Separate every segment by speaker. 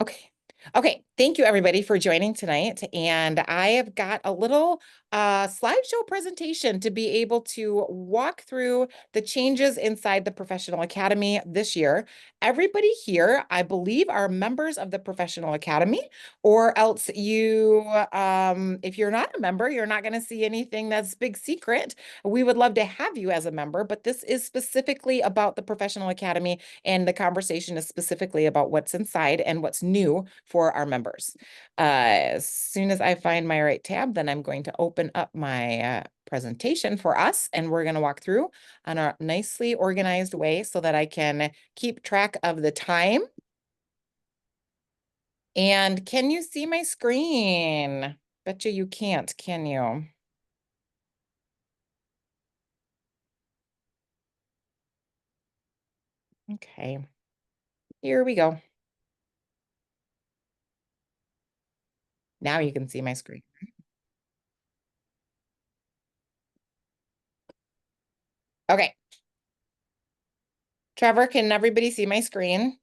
Speaker 1: Okay. Okay. Thank you everybody for joining tonight. And I have got a little slideshow presentation to be able to walk through the changes inside the Professional Academy this year. Everybody here, I believe, are members of the Professional Academy, or else if you're not a member, you're not going to see anything that's big secret. We would love to have you as a member, but this is specifically about the Professional Academy, and the conversation is specifically about what's inside and what's new for our members. As soon as I find my right tab, then I'm going to open up my presentation for us, and we're going to walk through on a nicely organized way so that I can keep track of the time. And can you see my screen? Bet you can't, can you? Okay, here we go. Now you can see my screen. Okay. Trevor, can everybody see my screen?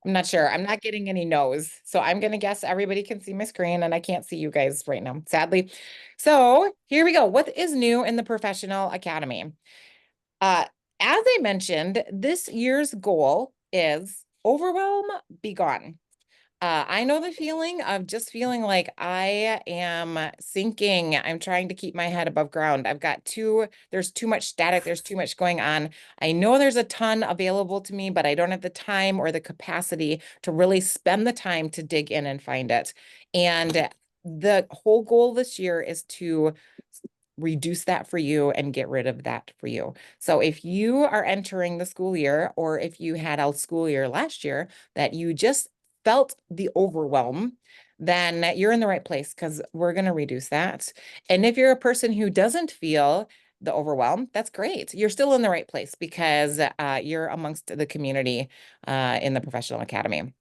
Speaker 1: I'm not sure. I'm not getting any no's. So I'm going to guess everybody can see my screen and I can't see you guys right now, sadly. So here we go. What is new in the Professional Academy? Uh, as I mentioned, this year's goal is overwhelm, be gone. I know the feeling of just feeling like I am sinking. I'm trying to keep my head above ground. There's too much static. There's too much going on. I know there's a ton available to me, but I don't have the time or the capacity to really spend the time to dig in and find it. And the whole goal this year is to reduce that for you and get rid of that for you. So if you are entering the school year, or if you had a school year last year that you just felt the overwhelm, then you're in the right place, because we're going to reduce that. And if you're a person who doesn't feel the overwhelm, that's great. You're still in the right place, because you're amongst the community in the Professional Academy.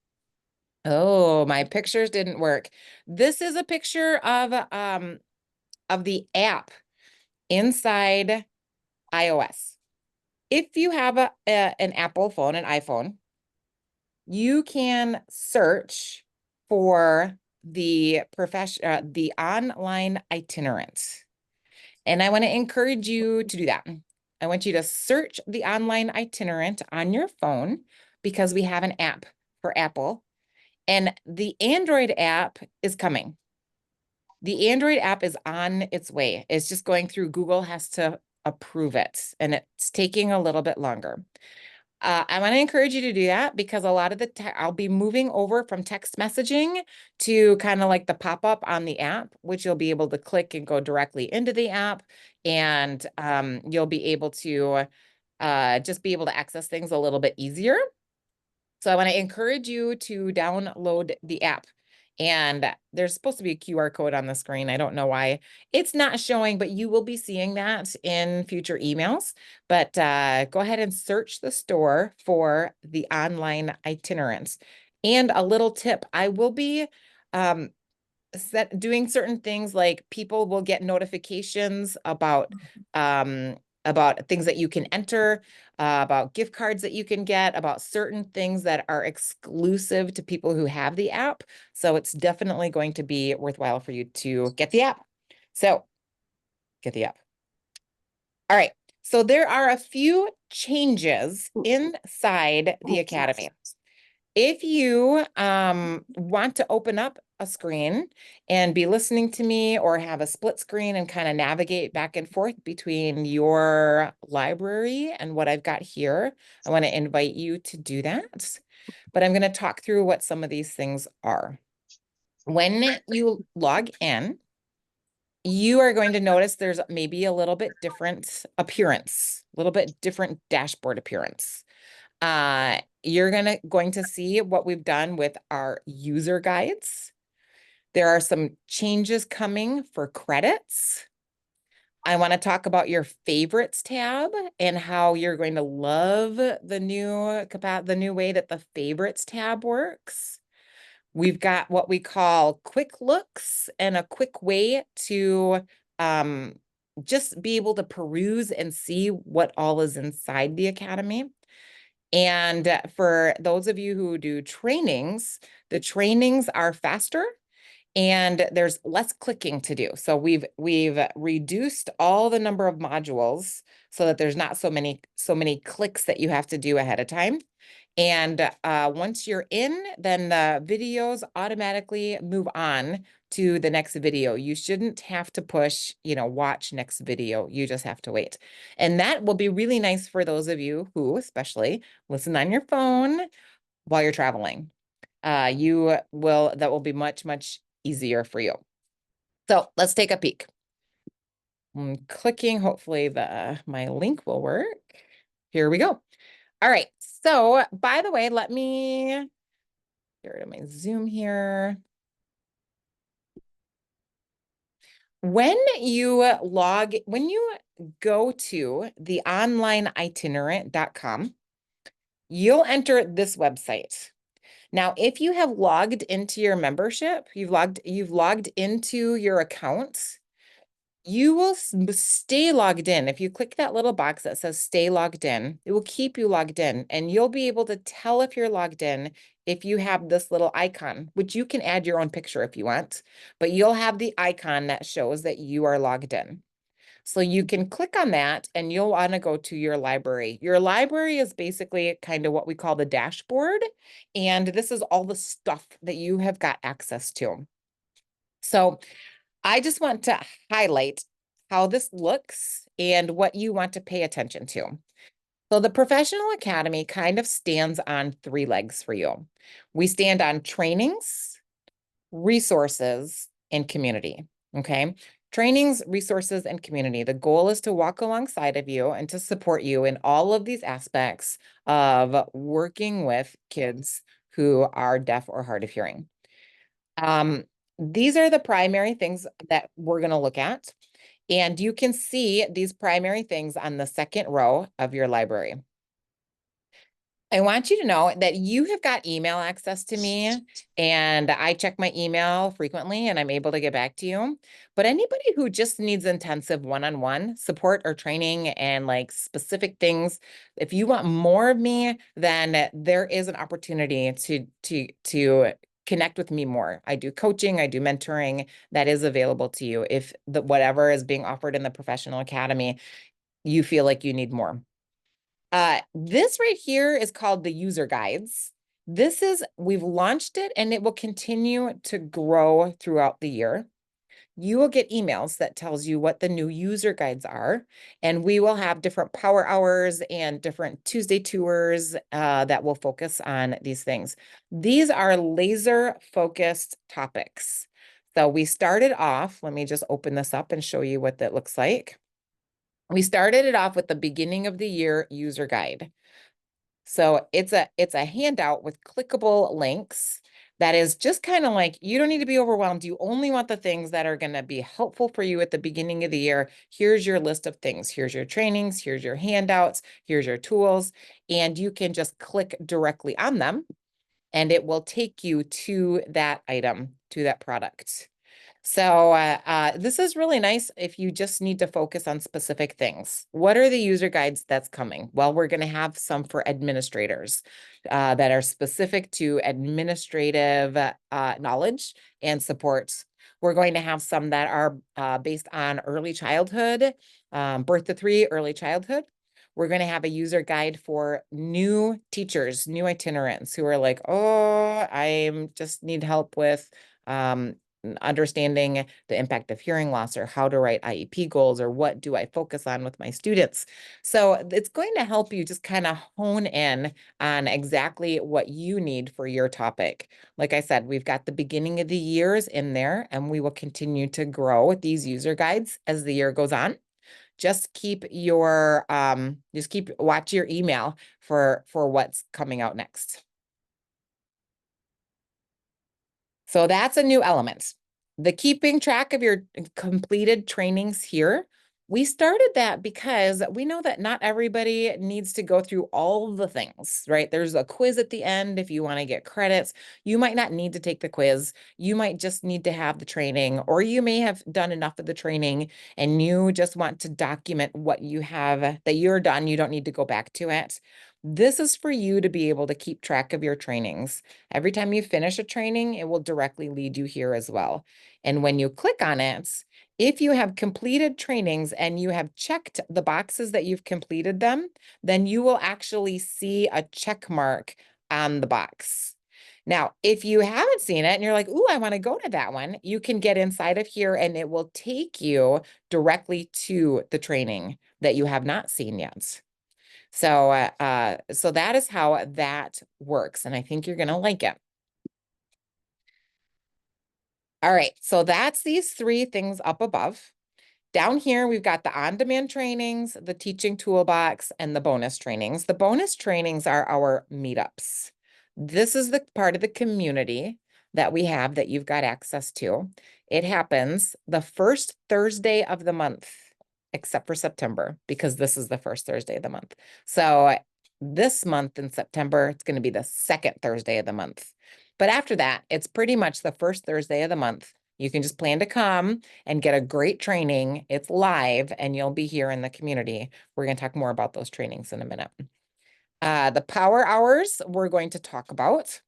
Speaker 1: Oh, my pictures didn't work. This is a picture of the app inside iOS. If you have an Apple phone, an iPhone, you can search for the online itinerant. And I want to encourage you to do that. I want you to search the online itinerant on your phone, because we have an app for Apple, and the Android app is coming. The Android app is on its way. It's just going through. Google has to approve it, and it's taking a little bit longer. I want to encourage you to do that, because a lot of I'll be moving over from text messaging to kind of like the pop-up on the app, which you'll be able to click and go directly into the app, and you'll be able to just be able to access things a little bit easier. So I want to encourage you to download the app. And there's supposed to be a QR code on the screen. I don't know why it's not showing, but you will be seeing that in future emails. But go ahead and search the store for the online itinerants. And a little tip, I will be um, doing certain things, like people will get notifications about things that you can enter, about gift cards that you can get, about certain things that are exclusive to people who have the app. So it's definitely going to be worthwhile for you to get the app. So get the app. All right. So there are a few changes inside the Academy. If you want to open up a screen and be listening to me, or have a split screen and kind of navigate back and forth between your library and what I've got here, I want to invite you to do that. But I'm going to talk through what some of these things are. When you log in, you are going to notice there's maybe a little bit different appearance, a little bit different dashboard appearance. You're going to see what we've done with our user guides. There are some changes coming for credits. I want to talk about your favorites tab and how you're going to love the new way that the favorites tab works. We've got what we call quick looks, and a quick way to just be able to peruse and see what all is inside the Academy. And for those of you who do trainings, the trainings are faster and there's less clicking to do. So we've reduced all the number of modules so that there's not so many clicks that you have to do ahead of time. And once you're in, then the videos automatically move on to the next video. You shouldn't have to push, watch next video. You just have to wait. And that will be really nice for those of you who especially listen on your phone while you're traveling. That will be much, much easier for you. So let's take a peek. I'm clicking, hopefully my link will work. Here we go. All right. So by the way, let me get rid of my Zoom here. When you go to the onlineitinerant.com, you'll enter this website. Now, if you have logged into your membership, you've logged into your account, you will stay logged in. If you click that little box that says stay logged in, it will keep you logged in, and you'll be able to tell if you're logged in if you have this little icon, which you can add your own picture if you want, but you'll have the icon that shows that you are logged in. So you can click on that and you'll want to go to your library. Your library is basically kind of what we call the dashboard. And this is all the stuff that you have got access to. So I just want to highlight how this looks and what you want to pay attention to. So the Professional Academy kind of stands on three legs for you. We stand on trainings, resources, and community, okay? Trainings, resources, and community. The goal is to walk alongside of you and to support you in all of these aspects of working with kids who are deaf or hard of hearing. These are the primary things that we're going to look at. And you can see these primary things on the second row of your library. I want you to know that you have got email access to me, and I check my email frequently and I'm able to get back to you. But anybody who just needs intensive one-on-one support or training and like specific things, if you want more of me, then there is an opportunity to connect with me more. I do coaching, I do mentoring that is available to you if whatever is being offered in the Professional Academy, you feel like you need more. This right here is called the user guides. We've launched it and it will continue to grow throughout the year. You will get emails that tells you what the new user guides are, and we will have different power hours and different Tuesday tours that will focus on these things. These are laser focused topics. So we started off, let me just open this up and show you what that looks like. We started it off with the beginning of the year user guide. So it's a handout with clickable links that is just kind of like, you don't need to be overwhelmed. You only want the things that are going to be helpful for you at the beginning of the year. Here's your list of things. Here's your trainings. Here's your handouts. Here's your tools. And you can just click directly on them and it will take you to that item, to that product. So this is really nice if you just need to focus on specific things. What are the user guides that's coming? Well, we're going to have some for administrators that are specific to administrative knowledge and support. We're going to have some that are based on early childhood, birth to 3, early childhood. We're going to have a user guide for new teachers, new itinerants who are like, oh, I just need help with understanding the impact of hearing loss or how to write IEP goals or what do I focus on with my students. So it's going to help you just kind of hone in on exactly what you need for your topic. Like I said, we've got the beginning of the years in there and we will continue to grow with these user guides as the year goes on. Just keep watch your email for what's coming out next. So that's a new element. The keeping track of your completed trainings here. We started that because we know that not everybody needs to go through all the things, right? There's a quiz at the end if you want to get credits. You might not need to take the quiz. You might just need to have the training, or you may have done enough of the training and you just want to document what you have that you're done. You don't need to go back to it. This is for you to be able to keep track of your trainings. Every time you finish a training, it will directly lead you here as well. And when you click on it, if you have completed trainings and you have checked the boxes that you've completed them, then you will actually see a check mark on the box. Now, if you haven't seen it and you're like, ooh, I want to go to that one, you can get inside of here and it will take you directly to the training that you have not seen yet. So that is how that works. And I think you're going to like it. All right. So that's these three things up above. Down here, we've got the on-demand trainings, the teaching toolbox, and the bonus trainings. The bonus trainings are our meetups. This is the part of the community that we have that you've got access to. It happens the first Thursday of the month, except for September, because this is the first Thursday of the month. So this month in September, it's going to be the second Thursday of the month. But after that, it's pretty much the first Thursday of the month. You can just plan to come and get a great training. It's live and you'll be here in the community. We're going to talk more about those trainings in a minute. The power hours we're going to talk about.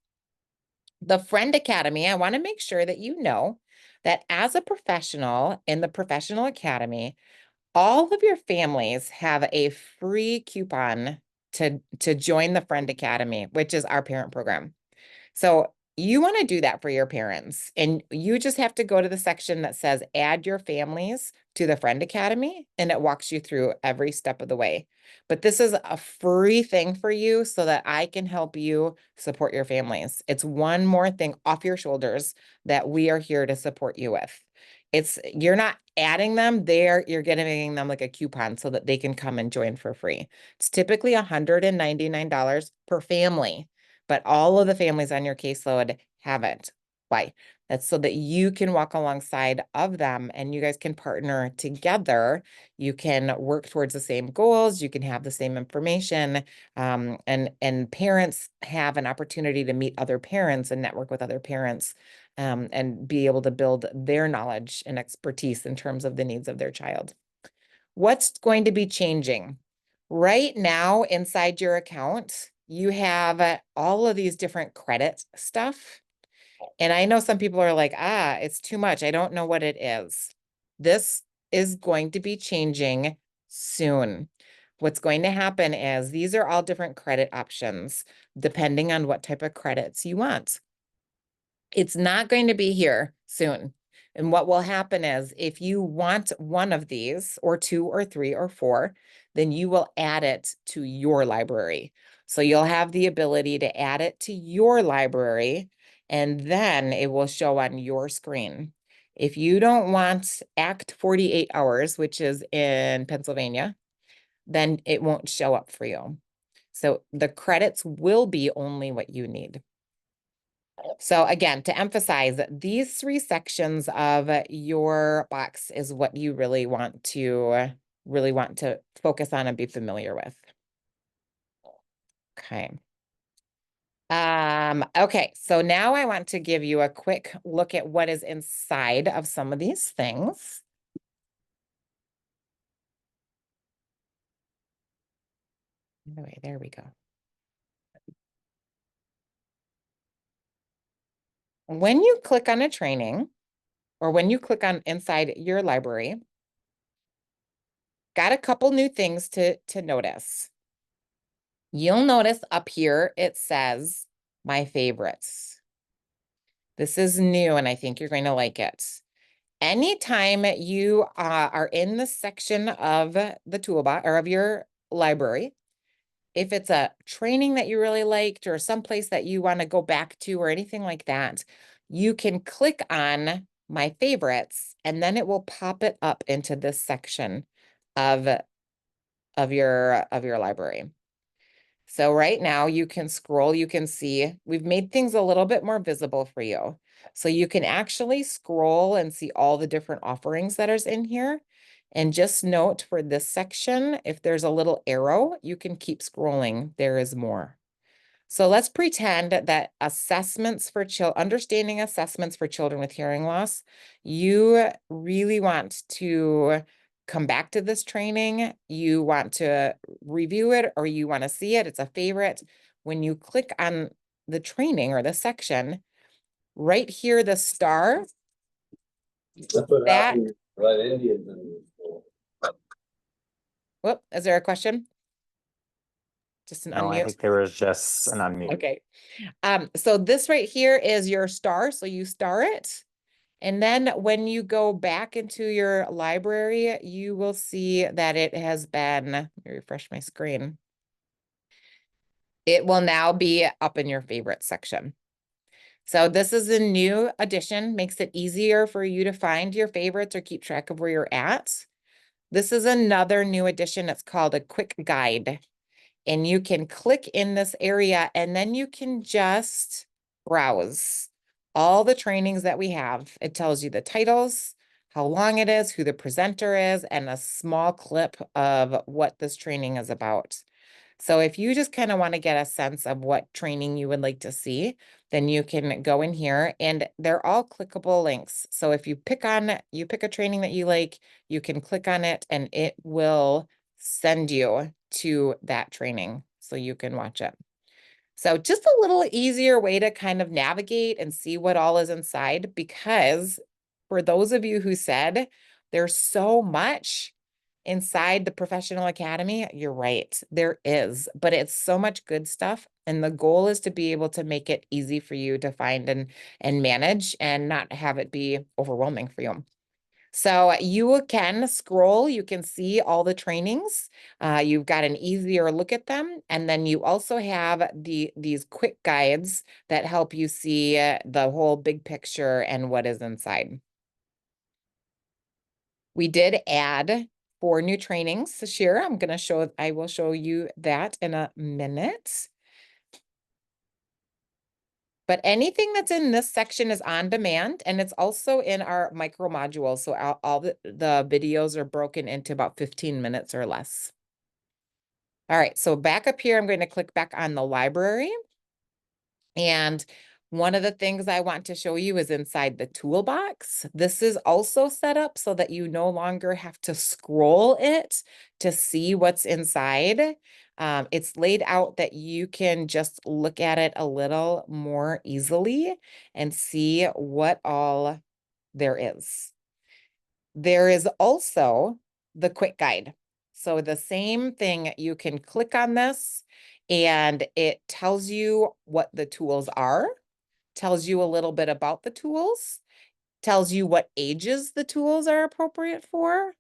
Speaker 1: The Friend Academy, I want to make sure that you know that as a professional in the Professional Academy, all of your families have a free coupon to join the Friend Academy, which is our parent program. So you want to do that for your parents, and you just have to go to the section that says add your families to the Friend Academy, and it walks you through every step of the way. But this is a free thing for you so that I can help you support your families. It's one more thing off your shoulders that we are here to support you with. You're not adding them there, you're giving them like a coupon so that they can come and join for free. It's typically $199 per family, but all of the families on your caseload have it. Why? That's so that you can walk alongside of them and you guys can partner together. You can work towards the same goals. You can have the same information. And parents have an opportunity to meet other parents and network with other parents, and be able to build their knowledge and expertise in terms of the needs of their child. What's going to be changing? Right now, inside your account, you have all of these different credit stuff. And I know some people are like, it's too much. I don't know what it is. This is going to be changing soon. What's going to happen is these are all different credit options, depending on what type of credits you want. It's not going to be here soon. And what will happen is if you want one of these or two or three or four, then you will add it to your library. So you'll have the ability to add it to your library and then it will show on your screen. If you don't want Act 48 hours, which is in Pennsylvania, then it won't show up for you. So the credits will be only what you need. So again, to emphasize, these three sections of your box is what you really want to focus on and be familiar with. Okay. Okay, so now I want to give you a quick look at what is inside of some of these things. Anyway, there we go. When you click on a training, or when you click on inside your library, got a couple new things to notice. You'll notice up here, it says my favorites. This is new and I think you're going to like it. Anytime you are in the section of the toolbox or of your library, if it's a training that you really liked or someplace that you want to go back to or anything like that, you can click on my favorites and then it will pop it up into this section of your library. So right now you can scroll, you can see we've made things a little bit more visible for you. So you can actually scroll and see all the different offerings that is in here. And just note for this section, if there's a little arrow, you can keep scrolling. There is more. So let's pretend that understanding assessments for children with hearing loss, you really want to come back to this training. You want to review it or you want to see it. It's a favorite. When you click on the training or the section, right here, the star,
Speaker 2: That's what
Speaker 1: that,
Speaker 2: happened, right, Indians in the school.
Speaker 1: whoop, is there a question? Just an
Speaker 3: No, I
Speaker 1: unmute.
Speaker 3: think there was just an unmute.
Speaker 1: Okay. So this right here is your star. So you star it. And then when you go back into your library, you will see that it has been, let me refresh my screen. It will now be up in your favorite section. So this is a new addition, makes it easier for you to find your favorites or keep track of where you're at. This is another new addition. It's called a quick guide. And you can click in this area and then you can just browse all the trainings that we have. It tells you the titles, how long it is, who the presenter is, and a small clip of what this training is about. So if you just kind of want to get a sense of what training you would like to see, then you can go in here and they're all clickable links. So if you pick a training that you like, you can click on it and it will send you to that training so you can watch it. So just a little easier way to kind of navigate and see what all is inside, because for those of you who said there's so much inside the Professional Academy, you're right, there is, but it's so much good stuff. And the goal is to be able to make it easy for you to find and manage and not have it be overwhelming for you. So you can scroll, you can see all the trainings. You've got an easier look at them. And then you also have these quick guides that help you see the whole big picture and what is inside. We did add 4 new trainings this year. I will show you that in a minute. But anything that's in this section is on demand, and it's also in our micro modules. So all the videos are broken into about 15 minutes or less. All right, so back up here, I'm going to click back on the library. And one of the things I want to show you is inside the toolbox. This is also set up so that you no longer have to scroll it to see what's inside. It's laid out that you can just look at it a little more easily and see what all there is. There is also the quick guide. So the same thing, you can click on this and it tells you what the tools are, tells you a little bit about the tools, tells you what ages the tools are appropriate for,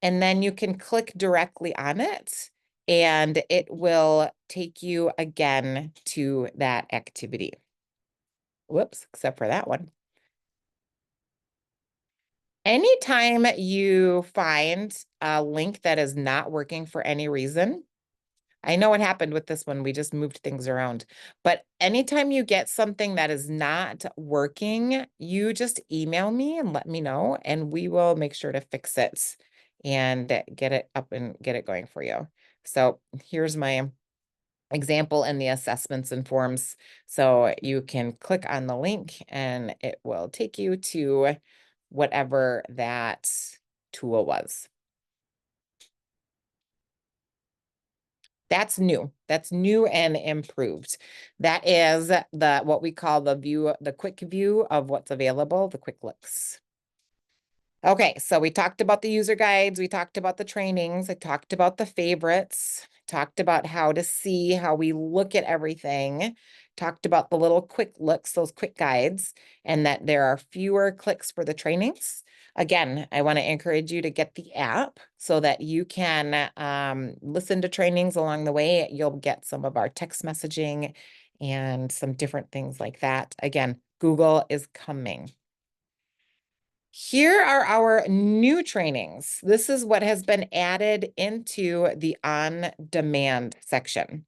Speaker 1: and then you can click directly on it and it will take you again to that activity. Whoops, except for that one. Anytime you find a link that is not working for any reason, I know what happened with this one. We just moved things around. But anytime you get something that is not working, you just email me and let me know, and we will make sure to fix it and get it up and get it going for you. So here's my example in the assessments and forms. So you can click on the link and it will take you to whatever that tool was. That's new. That's new and improved. That is what we call the quick view of what's available, the quick looks. Okay, so we talked about the user guides, we talked about the trainings, I talked about the favorites, talked about how to see how we look at everything, talked about the little quick looks, those quick guides, and that there are fewer clicks for the trainings. Again, I want to encourage you to get the app so that you can listen to trainings along the way. You'll get some of our text messaging and some different things like that. Again, Google is coming. Here are our new trainings. This is what has been added into the on-demand section.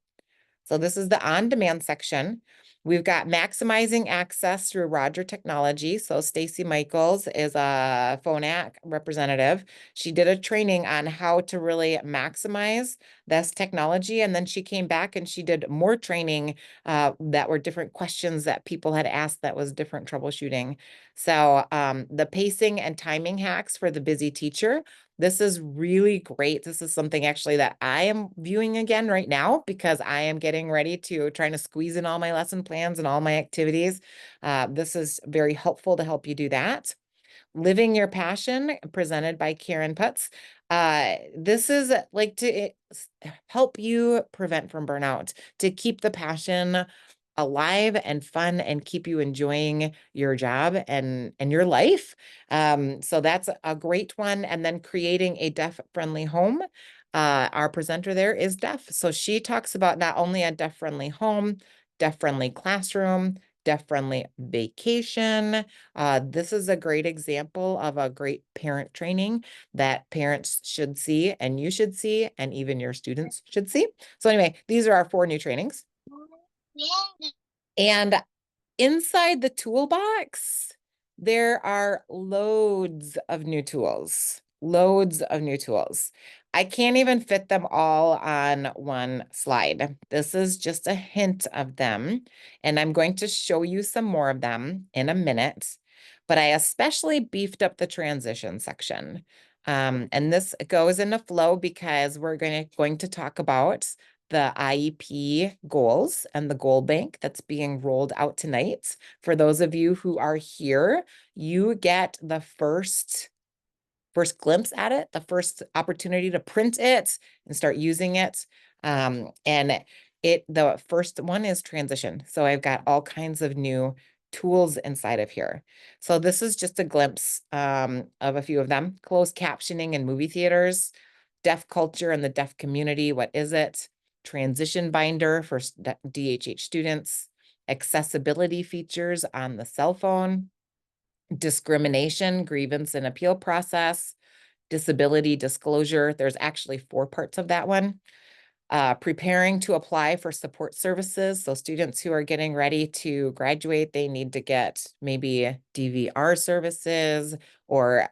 Speaker 1: So this is the on-demand section. We've got maximizing access through Roger Technology. So Stacy Michaels is a Phonak representative. She did a training on how to really maximize this technology. And then she came back and she did more training that were different questions that people had asked that was different troubleshooting. So the pacing and timing hacks for the busy teacher. This is really great. This is something actually that I am viewing again right now because I am getting ready to trying to squeeze in all my lesson plans and all my activities. This is very helpful to help you do that. Living Your Passion, presented by Karen Putz. This is like to help you prevent from burnout, to keep the passion alive and fun and keep you enjoying your job and your life. So that's a great one. And then creating a deaf-friendly home. Our presenter there is deaf. So she talks about not only a deaf-friendly home, deaf-friendly classroom, deaf-friendly vacation. This is a great example of a great parent training that parents should see and you should see and even your students should see. So anyway, these are our 4 new trainings. And inside the toolbox, there are loads of new tools, loads of new tools. I can't even fit them all on one slide. This is just a hint of them, and I'm going to show you some more of them in a minute, but I especially beefed up the transition section. And this goes in a flow because we're going to talk about the IEP goals and the goal bank that's being rolled out tonight. For those of you who are here, you get the first glimpse at it, the first opportunity to print it and start using it. And the first one is transition. So I've got all kinds of new tools inside of here. So this is just a glimpse of a few of them. Closed captioning in movie theaters, deaf culture and the deaf community. What is it? Transition binder for DHH students, accessibility features on the cell phone, discrimination, grievance and appeal process, disability disclosure. There's actually 4 parts of that one. Preparing to apply for support services. So students who are getting ready to graduate, they need to get maybe DVR services or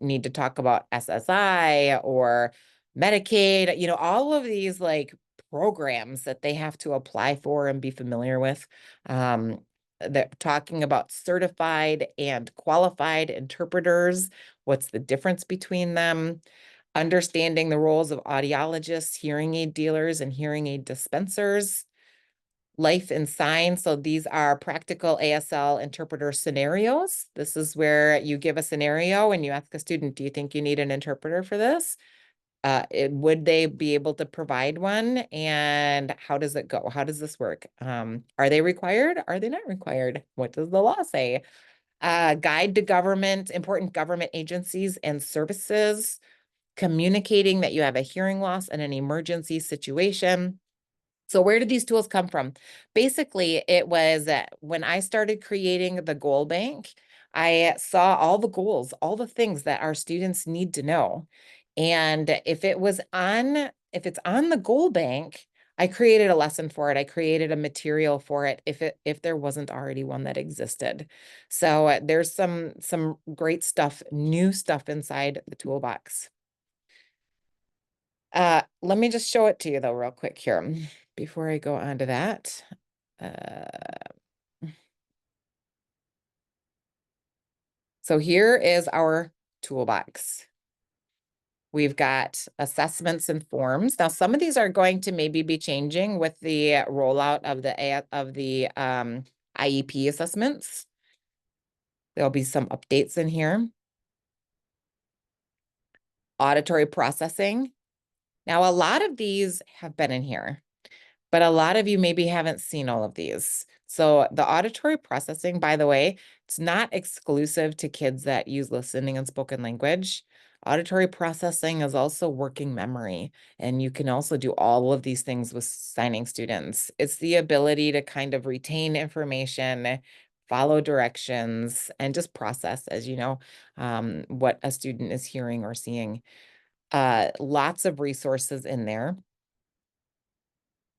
Speaker 1: need to talk about SSI or Medicaid, you know, all of these like programs that they have to apply for and be familiar with. They're talking about certified and qualified interpreters. What's the difference between them? Understanding the roles of audiologists, hearing aid dealers, and hearing aid dispensers. Life and sign. So these are practical ASL interpreter scenarios. This is where you give a scenario and you ask a student, do you think you need an interpreter for this? Would they be able to provide one? And how does it go? How does this work? Are they required? Are they not required? What does the law say? Guide to government, important government agencies and services, communicating that you have a hearing loss in an emergency situation. So where did these tools come from? Basically, it was when I started creating the goal bank, I saw all the goals, all the things that our students need to know. And if it's on the goal bank, I created a lesson for it. I created a material for it if there wasn't already one that existed. So there's some great stuff, new stuff inside the toolbox. Let me just show it to you though, real quick here before I go on to that. So here is our toolbox. We've got assessments and forms. Now, some of these are going to maybe be changing with the rollout of the IEP assessments. There'll be some updates in here. Auditory processing. Now, a lot of these have been in here, but a lot of you maybe haven't seen all of these. So the auditory processing, by the way, it's not exclusive to kids that use listening and spoken language. Auditory processing is also working memory, and you can also do all of these things with signing students. It's the ability to kind of retain information, follow directions, and just process, as you know, what a student is hearing or seeing. Lots of resources in there.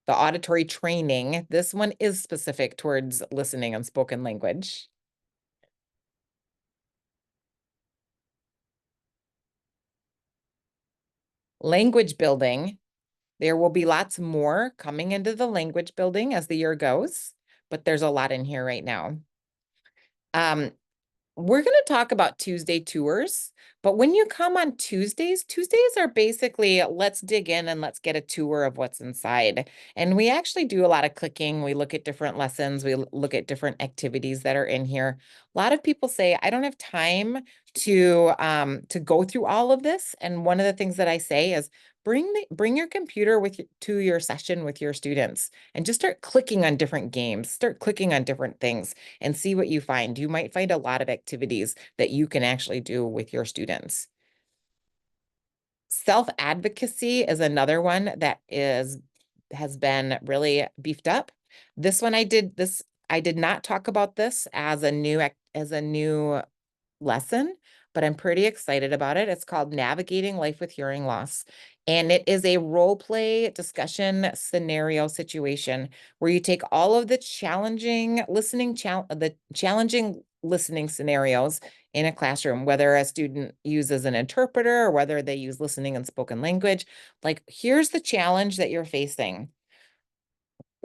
Speaker 1: the auditory training. This one is specific towards listening and spoken language. Language building. There will be lots more coming into the language building as the year goes, but there's a lot in here right now. We're going to talk about Tuesday tours, but when you come on Tuesdays, Tuesdays are basically let's dig in and let's get a tour of what's inside. And we actually do a lot of clicking. We look at different lessons. We look at different activities that are in here. A lot of people say, I don't have time to go through all of this. And one of the things that I say is bring your computer to your session with your students and just start clicking on different games, start clicking on different things and see what you find. You might find a lot of activities that you can actually do with your students. Self-advocacy is another one that has been really beefed up. This one I did not talk about this as a new lesson, but I'm pretty excited about it. It's called Navigating Life with Hearing Loss. And it is a role play discussion scenario situation where you take all of the challenging listening scenarios in a classroom, whether a student uses an interpreter or whether they use listening and spoken language. Like, here's the challenge that you're facing.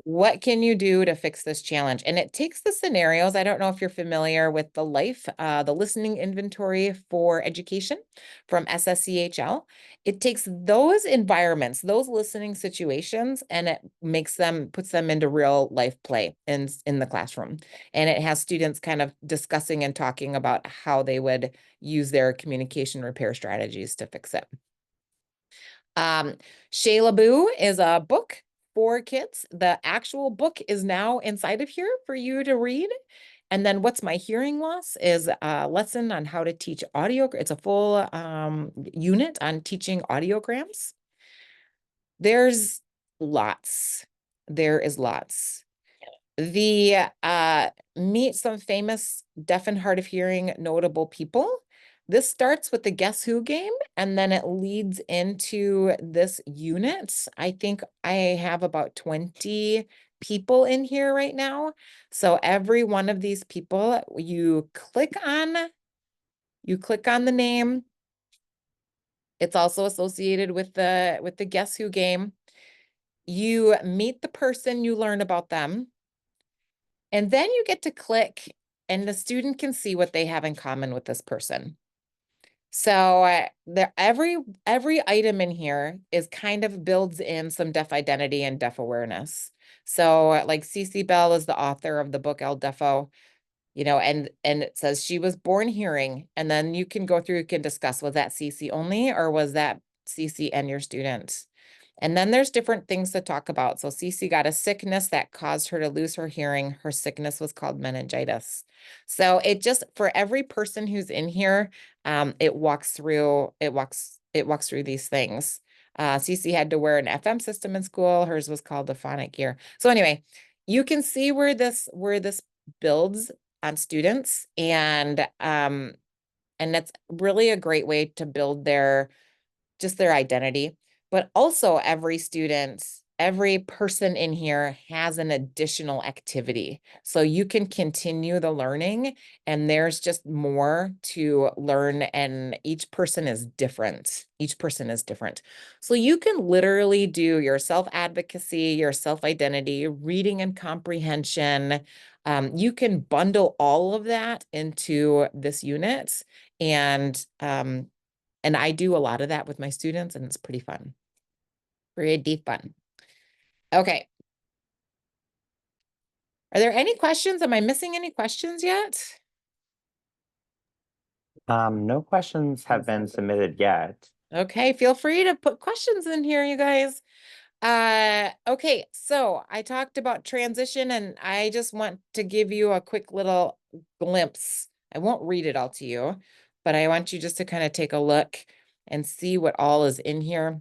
Speaker 1: What can you do to fix this challenge? And it takes the scenarios. I don't know if you're familiar with the the listening inventory for education from SSCHL. It takes those environments, those listening situations, and it puts them into real life play in the classroom. And it has students kind of discussing and talking about how they would use their communication repair strategies to fix it. Shayla Boo is a book for kids. The actual book is now inside of here for you to read. And then What's My Hearing Loss is a lesson on how to teach audio. It's a full unit on teaching audiograms. There's lots. There is lots. The Meet Some Famous Deaf and Hard of Hearing Notable People. This starts with the Guess Who game, and then it leads into this unit. I think I have about 20 people in here right now. So every one of these people, you click on the name. It's also associated with the Guess Who game. You meet the person, you learn about them. And then you get to click and the student can see what they have in common with this person. So every item in here is kind of builds in some deaf identity and deaf awareness. So like Cece Bell is the author of the book El Defo, and it says she was born hearing, and then you can go through, you can discuss, was that Cece only, or was that Cece and your student? And then there's different things to talk about. So Cece got a sickness that caused her to lose her hearing. Her sickness was called meningitis. So it just, for every person who's in here, it walks through these things. Cece had to wear an FM system in school. Hers was called the phonic gear. So anyway, you can see where this builds on students, and that's really a great way to build their identity. But also every person in here has an additional activity. So you can continue the learning, and there's just more to learn, and each person is different. So you can literally do your self-advocacy, your self-identity, reading and comprehension. You can bundle all of that into this unit, and I do a lot of that with my students, and it's pretty fun. Pretty fun. Okay. Are there any questions? Am I missing any questions yet?
Speaker 3: No questions have been submitted yet.
Speaker 1: Okay, feel free to put questions in here, you guys. Okay, so I talked about transition, and I just want to give you a quick little glimpse. I won't read it all to you, but I want you just to kind of take a look and see what all is in here.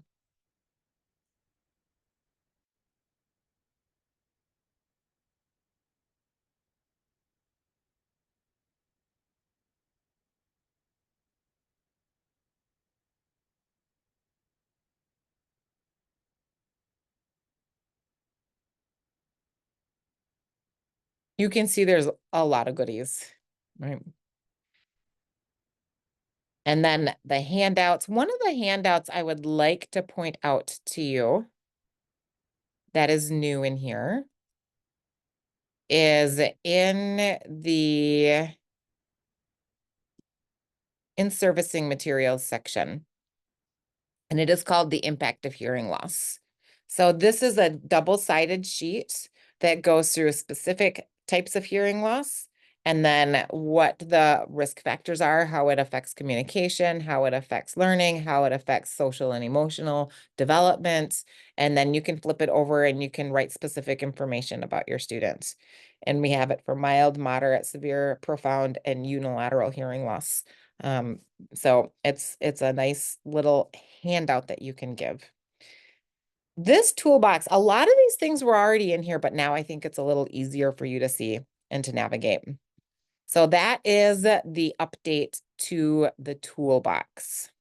Speaker 1: You can see there's a lot of goodies, right? And then the handouts, one of the handouts I would like to point out to you that is new in here is in the in servicing materials section. And it is called the impact of hearing loss. So this is a double-sided sheet that goes through specific types of hearing loss and then what the risk factors are, how it affects communication, how it affects learning, how it affects social and emotional development. And then you can flip it over and you can write specific information about your students. And we have it for mild, moderate, severe, profound, and unilateral hearing loss. So it's a nice little handout that you can give. This toolbox, a lot of these things were already in here, but now I think it's a little easier for you to see and to navigate. So that is the update to the toolbox.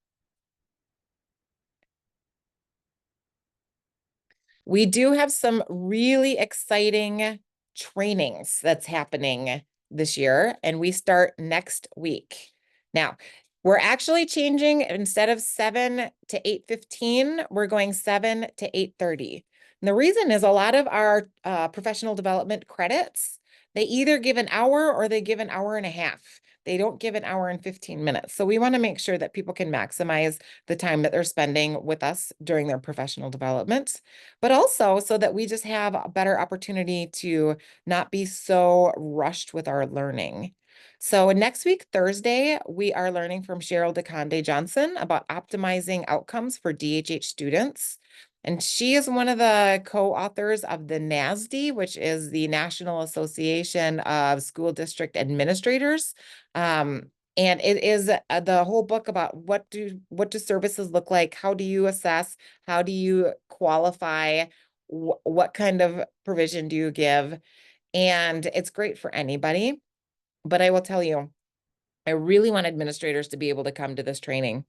Speaker 1: We do have some really exciting trainings that's happening this year, and we start next week. Now, we're actually changing instead of 7 to 8:15, we're going 7 to 8:30. And the reason is a lot of our professional development credits, they either give an hour or they give an hour and a half. They don't give an hour and 15 minutes. So we want to make sure that people can maximize the time that they're spending with us during their professional development, but also so that we just have a better opportunity to not be so rushed with our learning. So next week, Thursday, we are learning from Cheryl DeConde Johnson about optimizing outcomes for DHH students. And she is one of the co-authors of the NASD, which is the National Association of School District Administrators. And it is the whole book about what do services look like? How do you assess? How do you qualify? What kind of provision do you give? And it's great for anybody. But I will tell you, I really want administrators to be able to come to this training.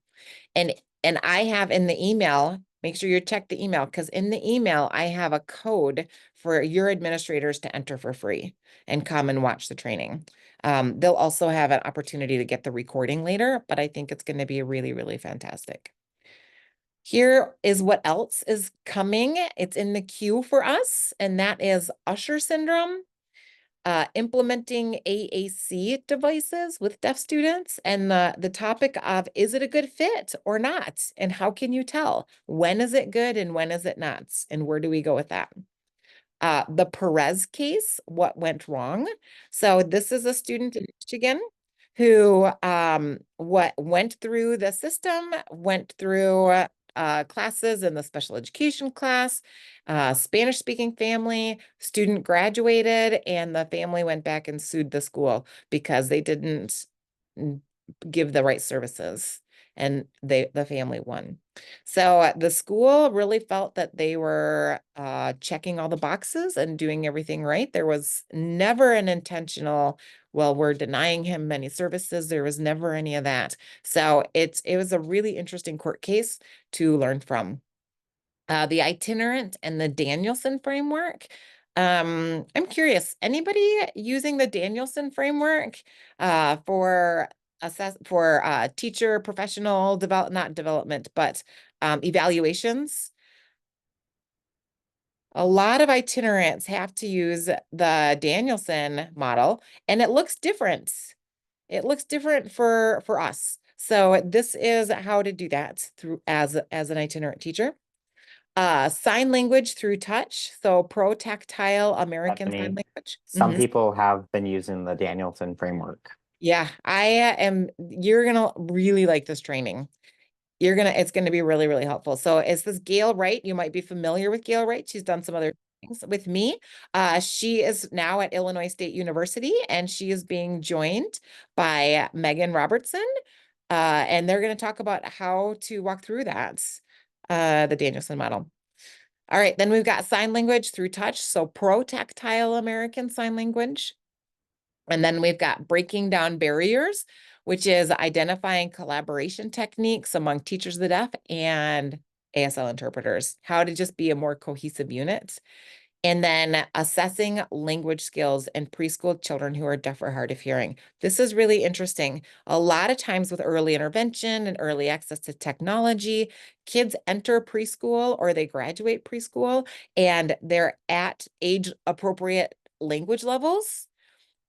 Speaker 1: And I have in the email, make sure you check the email, because in the email, I have a code for your administrators to enter for free and come and watch the training. They'll also have an opportunity to get the recording later, but I think it's going to be really, really fantastic. Here is what else is coming. It's in the queue for us, and that is Usher syndrome, implementing AAC devices with deaf students, and the topic of, is it a good fit or not? And how can you tell? When is it good and when is it not? And where do we go with that? The Perez case, what went wrong? So this is a student in Michigan who went through the system, went through classes in the special education class, Spanish speaking family, student graduated, and the family went back and sued the school because they didn't give the right services, and the family won. So the school really felt that they were checking all the boxes and doing everything right. There was never an intentional, well, we're denying him many services. There was never any of that. So it was a really interesting court case to learn from. The itinerant and the Danielson framework. I'm curious, anybody using the Danielson framework for teacher professional not development, but evaluations? A lot of itinerants have to use the Danielson model, and it looks different. It looks different for us. So this is how to do that through as an itinerant teacher. Sign language through touch. So pro-tactile American Sign
Speaker 3: Stephanie,
Speaker 1: Language.
Speaker 3: some
Speaker 1: Mhm.
Speaker 3: people have been using the Danielson framework.
Speaker 1: Yeah, you're gonna really like this training. It's gonna be really, really helpful. So is this Gail Wright? You might be familiar with Gail Wright. She's done some other things with me. She is now at Illinois State University, and she is being joined by Megan Robertson. And they're gonna talk about how to walk through that, the Danielson model. All right, then we've got sign language through touch. So pro-tactile American Sign Language. And then we've got breaking down barriers, which is identifying collaboration techniques among teachers of the deaf and ASL interpreters, how to just be a more cohesive unit. And then assessing language skills in preschool children who are deaf or hard of hearing. This is really interesting. A lot of times with early intervention and early access to technology, kids enter preschool or they graduate preschool and they're at age appropriate language levels.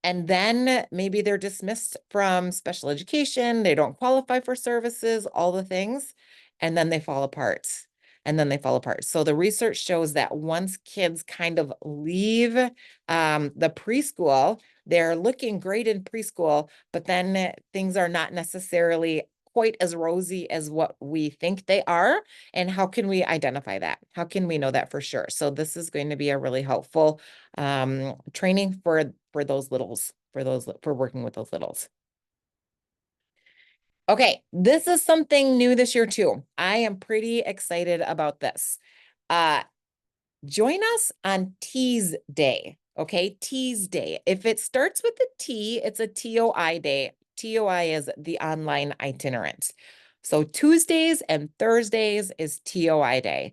Speaker 1: And then maybe they're dismissed from special education, they don't qualify for services, all the things, and then they fall apart. And then they fall apart. So the research shows that once kids kind of leave the preschool, they're looking great in preschool, but then things are not necessarily quite as rosy as what we think they are. And how can we identify that? How can we know that for sure? So this is going to be a really helpful training for those littles, for working with those littles. Okay, this is something new this year too. I am pretty excited about this. Join us on Tease Day. Okay, Tease Day. If it starts with a T, it's a TOI day. TOI is the online itinerant. So Tuesdays and Thursdays is TOI day.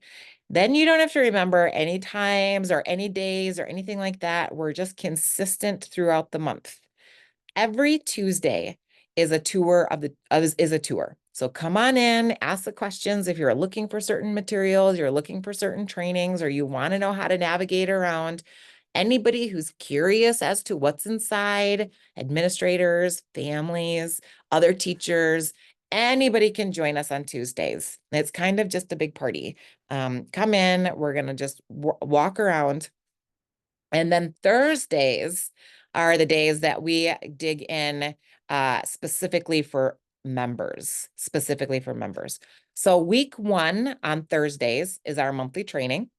Speaker 1: Then you don't have to remember any times or any days or anything like that. We're just consistent throughout the month. Every Tuesday is a tour of is a tour. So come on in, ask the questions if you're looking for certain materials, you're looking for certain trainings, or you want to know how to navigate around. Anybody who's curious as to what's inside, administrators, families, other teachers, anybody can join us on Tuesdays. It's kind of just a big party. Come in, we're going to just walk around. And then Thursdays are the days that we dig in specifically for members, So week 1 on Thursdays is our monthly training.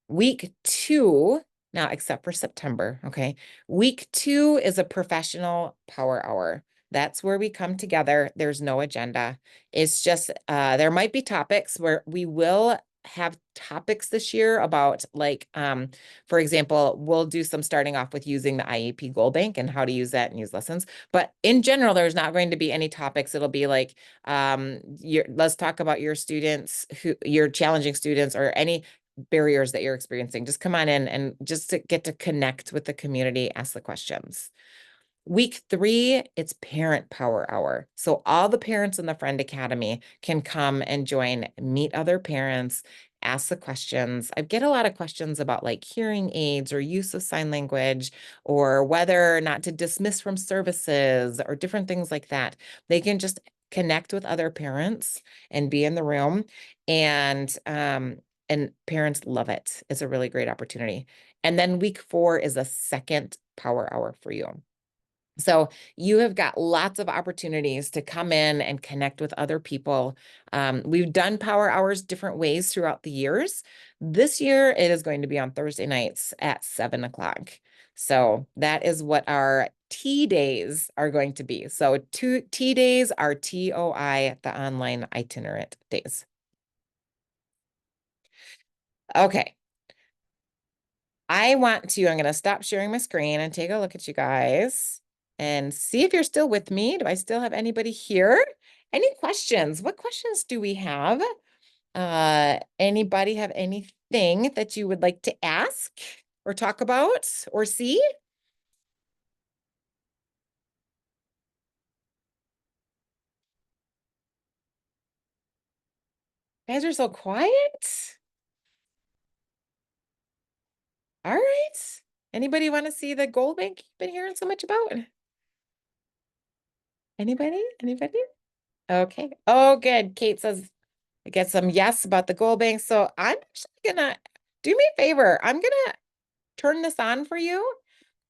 Speaker 1: Week 2, now except for September, okay? Week 2 is a professional power hour. That's where we come together. There's no agenda. It's just, there might be topics where we will have topics this year about like, for example, we'll do some starting off with using the IEP Goal Bank and how to use that and use lessons. But in general, there's not going to be any topics. It'll be like, let's talk about your students, your challenging students, or any barriers that you're experiencing. Just come on in and just to get to connect with the community, ask the questions. Week 3, it's Parent Power Hour. So all the parents in the Friend Academy can come and join, meet other parents, ask the questions. I get a lot of questions about like hearing aids or use of sign language or whether or not to dismiss from services or different things like that. They can just connect with other parents and be in the room, and parents love it. It's a really great opportunity. And then week 4 is a second power hour for you. So you have got lots of opportunities to come in and connect with other people. We've done power hours different ways throughout the years. This year, it is going to be on Thursday nights at 7 o'clock. So that is what our T days are going to be. So T days are TOI, the online itinerant days. Okay. I'm going to stop sharing my screen and take a look at you guys and see if you're still with me. Do I still have anybody here? Any questions? What questions do we have? Anybody have anything that you would like to ask or talk about or see? You guys are so quiet. All right. Anybody want to see the Goal Bank you've been hearing so much about? Anybody? Anybody? Okay. Oh, good. Kate says, I get some yes about the Goal Bank. So I'm actually gonna do me a favor. I'm gonna turn this on for you.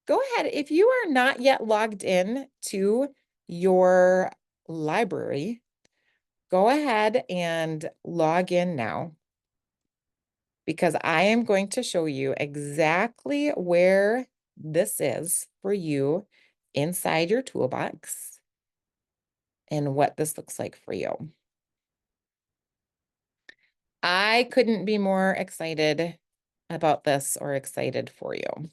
Speaker 1: Go ahead. If you are not yet logged in to your library, go ahead and log in now, because I am going to show you exactly where this is for you inside your toolbox and what this looks like for you. I couldn't be more excited about this or excited for you.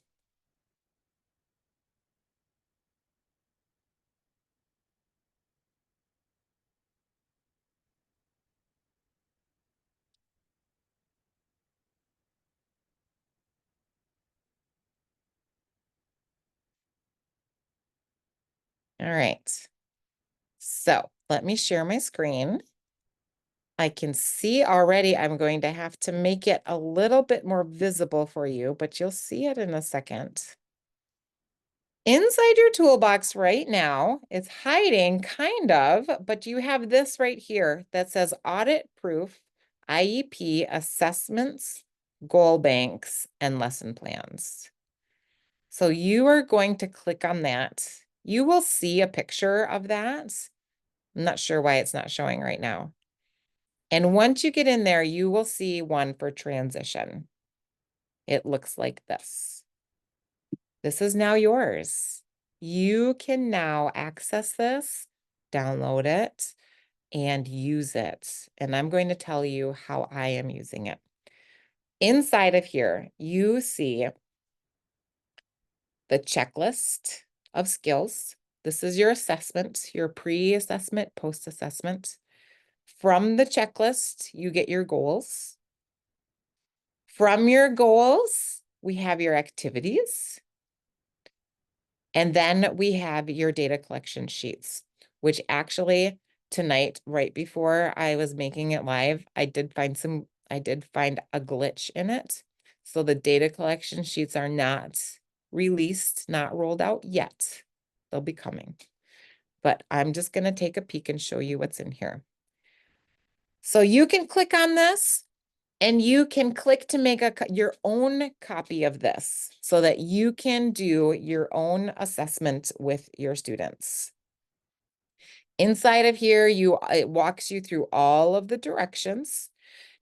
Speaker 1: All right. So let me share my screen. I can see already I'm going to have to make it a little bit more visible for you, but you'll see it in a second. Inside your toolbox right now, it's hiding kind of, but you have this right here that says audit proof, IEP assessments, goal banks, and lesson plans. So you are going to click on that. You will see a picture of that. I'm not sure why it's not showing right now. And once you get in there, you will see one for transition. It looks like this. This is now yours. You can now access this, download it, and use it. And I'm going to tell you how I am using it. Inside of here, you see the checklist of skills. This is your assessment, your pre-assessment, post-assessment. From the checklist, you get your goals. From your goals, we have your activities. And then we have your data collection sheets, which actually tonight, right before I was making it live, I did find a glitch in it. So the data collection sheets are not released, not rolled out yet. They'll be coming. But I'm just going to take a peek and show you what's in here. So you can click on this and you can click to make your own copy of this so that you can do your own assessment with your students. Inside of here, it walks you through all of the directions.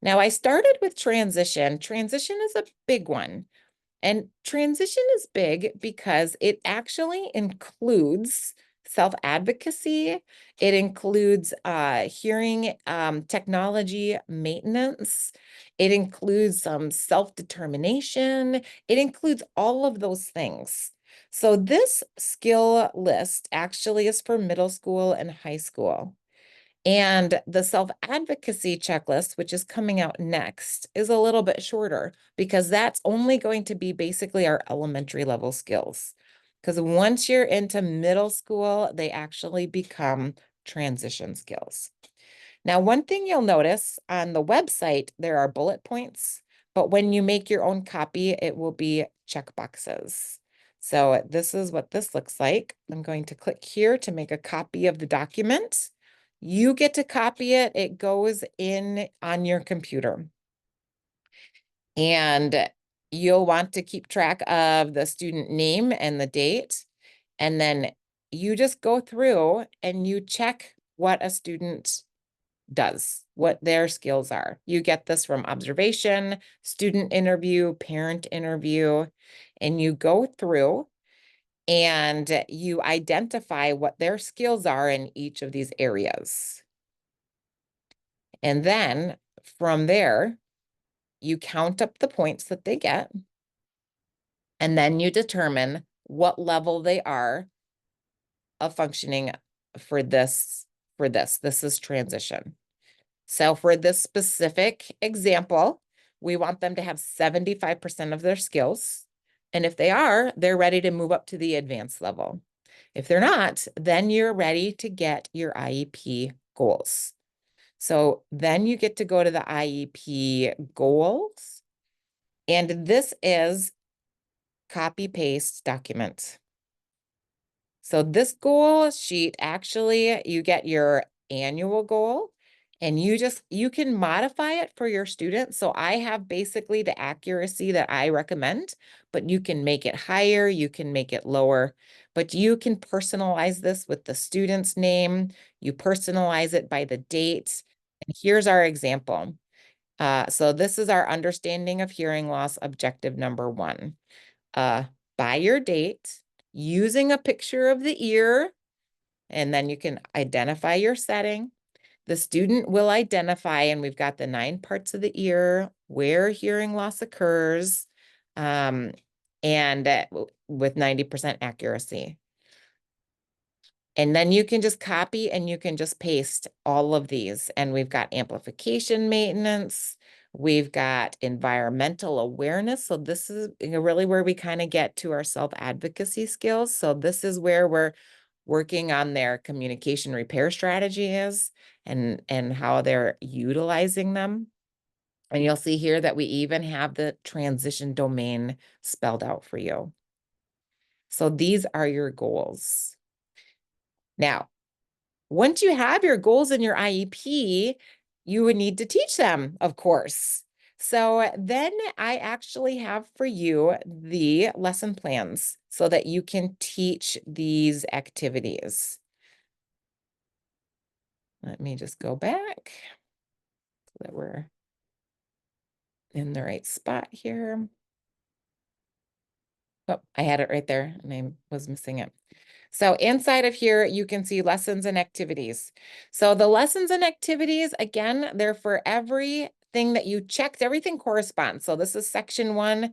Speaker 1: Now, I started with transition. Transition is a big one. And transition is big because it actually includes self-advocacy. It includes hearing technology maintenance. It includes some self-determination. It includes all of those things. So this skill list actually is for middle school and high school. And the self-advocacy checklist, which is coming out next, is a little bit shorter because that's only going to be basically our elementary level skills. Because once you're into middle school, they actually become transition skills. Now, one thing you'll notice on the website, there are bullet points, but when you make your own copy, it will be checkboxes. So this is what this looks like. I'm going to click here to make a copy of the document. You get to copy it. It goes in on your computer. And you'll want to keep track of the student name and the date. And then you just go through and you check what a student does, what their skills are. You get this from observation, student interview, parent interview, and you go through and you identify what their skills are in each of these areas. And then from there, you count up the points that they get, and then you determine what level they are of functioning for this. This is transition. So for this specific example, we want them to have 75% of their skills. And if they are, they're ready to move up to the advanced level. If they're not, then you're ready to get your IEP goals. So then you get to go to the IEP goals. And this is copy paste document. So this goal sheet, actually, you get your annual goal and you can modify it for your students. So I have basically the accuracy that I recommend, but you can make it higher, you can make it lower, but you can personalize this with the student's name. You personalize it by the date. And here's our example. So this is our understanding of hearing loss objective number 1. By your date, using a picture of the ear, and then you can identify your setting. The student will identify, and we've got the 9 parts of the ear, where hearing loss occurs, and with 90% accuracy. And then you can just copy and you can just paste all of these. And we've got amplification maintenance. We've got environmental awareness. So this is really where we kind of get to our self-advocacy skills. So this is where we're working on their communication repair strategies and how they're utilizing them. And you'll see here that we even have the transition domain spelled out for you. So these are your goals. Now, once you have your goals in your IEP, you would need to teach them, of course. So then I actually have for you the lesson plans so that you can teach these activities. Let me just go back so that we're in the right spot here. Oh, I had it right there and I was missing it. So inside of here, you can see lessons and activities. So the lessons and activities, again, they're for everything that you checked, everything corresponds. So this is section 1,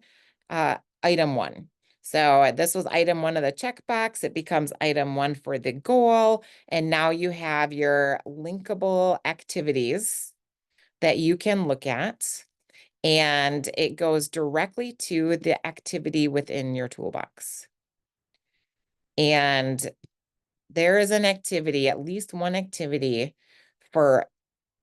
Speaker 1: item 1. So this was item 1 of the checkbox. It becomes item 1 for the goal. And now you have your linkable activities that you can look at. And it goes directly to the activity within your toolbox. And there is an activity, at least one activity for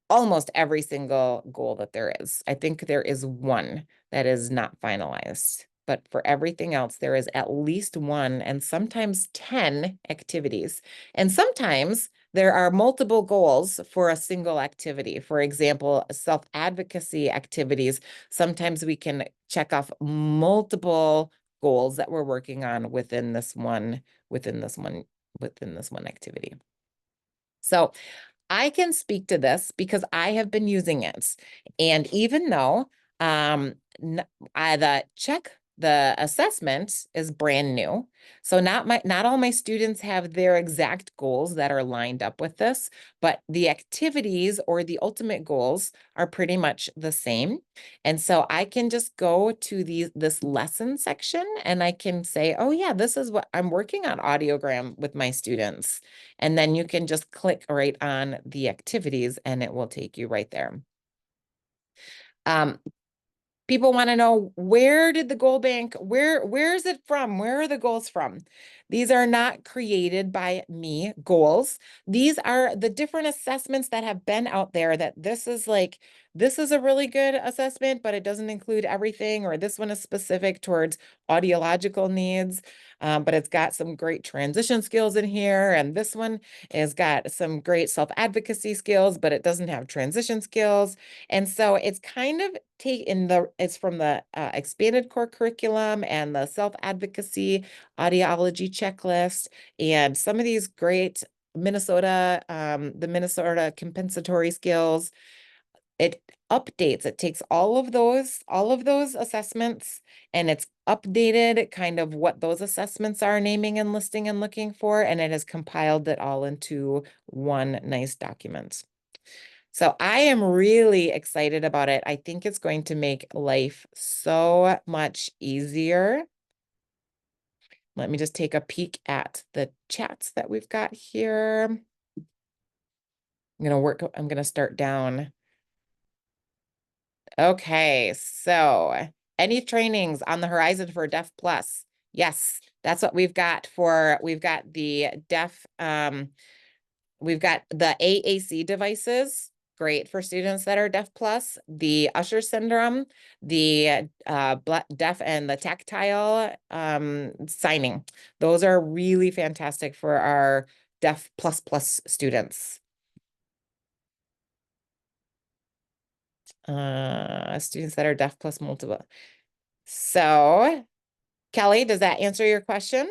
Speaker 1: almost every single goal that there is. I think there is one that is not finalized, but for everything else, there is at least one and sometimes 10 activities. And sometimes there are multiple goals for a single activity. For example, self-advocacy activities. Sometimes we can check off multiple goals that we're working on within this one activity. So I can speak to this because I have been using it. And even though the assessment is brand new, so not all my students have their exact goals that are lined up with this, but the activities or the ultimate goals are pretty much the same. And so I can just go to this lesson section and I can say, oh yeah, this is what I'm working on audiogram with my students. And then you can just click right on the activities and it will take you right there. People want to know, where did the goal bank, where is it from? Where are the goals from? These are not created by me, goals. These are the different assessments that have been out there that this is a really good assessment, but it doesn't include everything, or this one is specific towards audiological needs, but it's got some great transition skills in here. And this one has got some great self-advocacy skills, but it doesn't have transition skills. And so it's kind of it's from the expanded core curriculum and the self-advocacy audiology checklist and some of these great Minnesota, the Minnesota compensatory skills. It updates, it takes all of those assessments and it's updated kind of what those assessments are naming and listing and looking for, and it has compiled it all into one nice document. So I am really excited about it. I think it's going to make life so much easier. Let me just take a peek at the chats that we've got here. I'm going to start down. Okay, so any trainings on the horizon for Deaf Plus? Yes, that's what we've got we've got the deaf, we've got the AAC devices, great for students that are Deaf Plus, the Usher syndrome, the deaf and the tactile signing. Those are really fantastic for our Deaf Plus students. Students that are Deaf Plus multiple. So, Kelly, does that answer your question?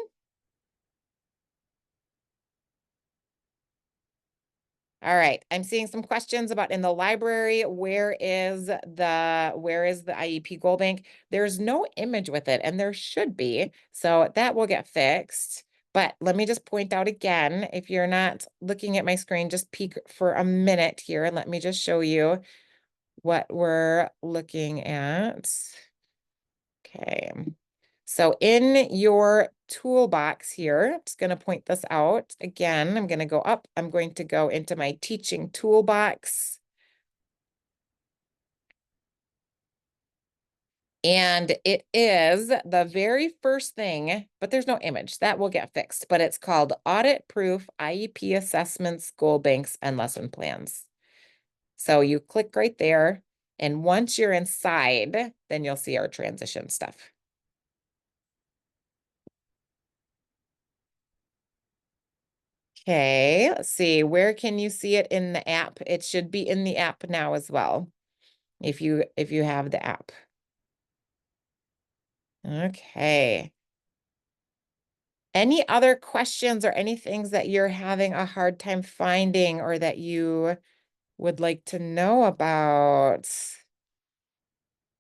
Speaker 1: All right, I'm seeing some questions about in the library, where is the IEP goal bank? There's no image with it, and there should be, so that will get fixed. But let me just point out again, if you're not looking at my screen, just peek for a minute here and let me just show you what we're looking at. Okay. So in your toolbox here, I'm just going to point this out again. I'm going to go up. I'm going to go into my teaching toolbox. And it is the very first thing, but there's no image that will get fixed, but it's called Audit Proof IEP Assessments, Goal Banks, and Lesson Plans. So you click right there, and once you're inside, then you'll see our transition stuff. Okay, let's see. Where can you see it in the app? It should be in the app now as well, if you have the app. Okay. Any other questions or any things that you're having a hard time finding or that you would like to know about?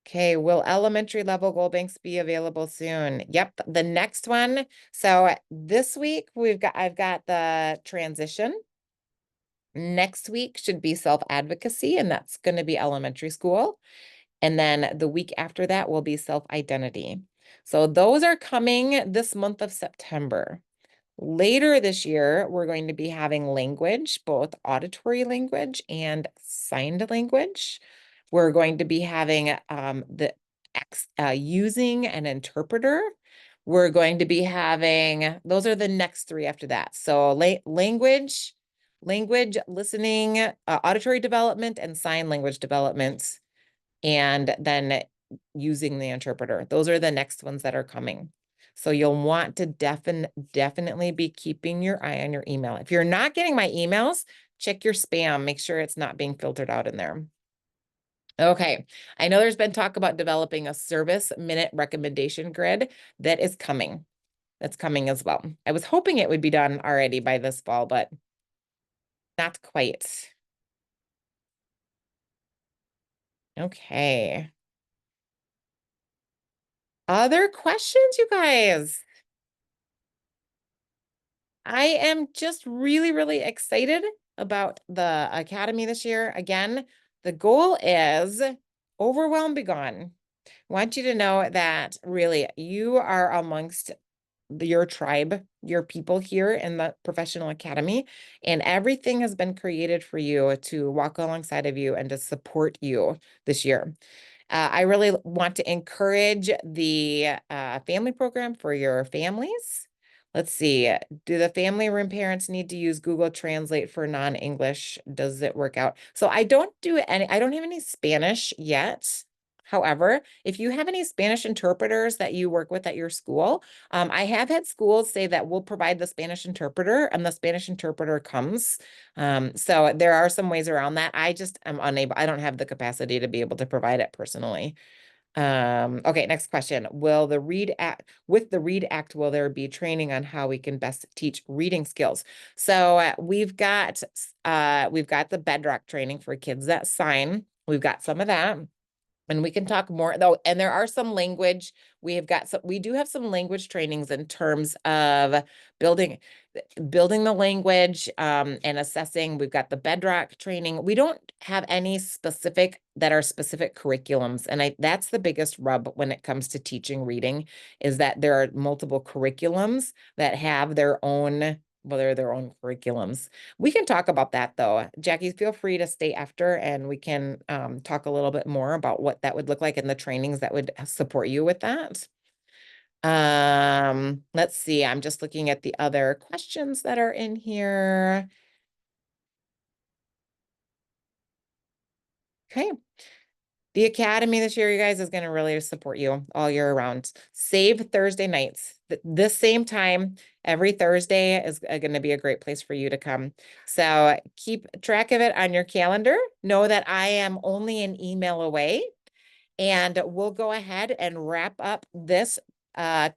Speaker 1: Okay, will elementary level goal banks be available soon? Yep, the next one. So this week I've got the transition. Next week should be self-advocacy, and that's going to be elementary school. And then the week after that will be self-identity. So those are coming this month of September. Later this year, we're going to be having language, both auditory language and signed language. We're going to be having using an interpreter. We're going to be having, those are the next three after that. So language, listening, auditory development, and sign language development, and then using the interpreter. Those are the next ones that are coming. So you'll want to definitely be keeping your eye on your email. If you're not getting my emails, check your spam. Make sure it's not being filtered out in there. Okay, I know there's been talk about developing a service minute recommendation grid that is coming. That's coming as well. I was hoping it would be done already by this fall, but not quite. Okay. Other questions, you guys? I am just really, really excited about the Academy this year. Again, the goal is overwhelm be gone. I want you to know that really you are amongst your tribe, your people here in the Professional Academy, and everything has been created for you to walk alongside of you and to support you this year. I really want to encourage the family program for your families. Let's see, do the family room parents need to use Google Translate for non-English? Does it work out? So I don't have any Spanish yet. However, if you have any Spanish interpreters that you work with at your school, I have had schools say that we'll provide the Spanish interpreter and the Spanish interpreter comes. So there are some ways around that. I just am unable, I don't have the capacity to be able to provide it personally. Okay, next question. With the READ Act, will there be training on how we can best teach reading skills? So we've got the Bedrock training for kids that sign. We've got some of that. And we can talk more though. And there are some language. We do have some language trainings in terms of building the language and assessing. We've got the Bedrock training. We don't have any specific curriculums. And that's the biggest rub when it comes to teaching reading, is that there are multiple curriculums that have their own curriculums. We can talk about that though. Jackie, feel free to stay after and we can talk a little bit more about what that would look like and the trainings that would support you with that. Let's see. I'm just looking at the other questions that are in here. Okay. The Academy this year, you guys, is going to really support you all year around. Save Thursday nights. This same time, every Thursday is going to be a great place for you to come. So keep track of it on your calendar. Know that I am only an email away. And we'll go ahead and wrap up this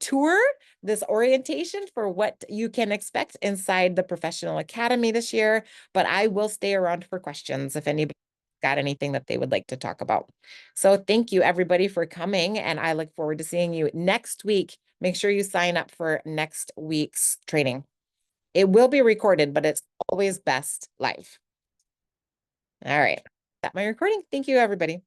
Speaker 1: tour, this orientation for what you can expect inside the Professional Academy this year. But I will stay around for questions if anybody got anything that they would like to talk about. So thank you everybody for coming, and I look forward to seeing you next week. Make sure you sign up for next week's training. It will be recorded, but it's always best live. All right. That's my recording. Thank you, everybody.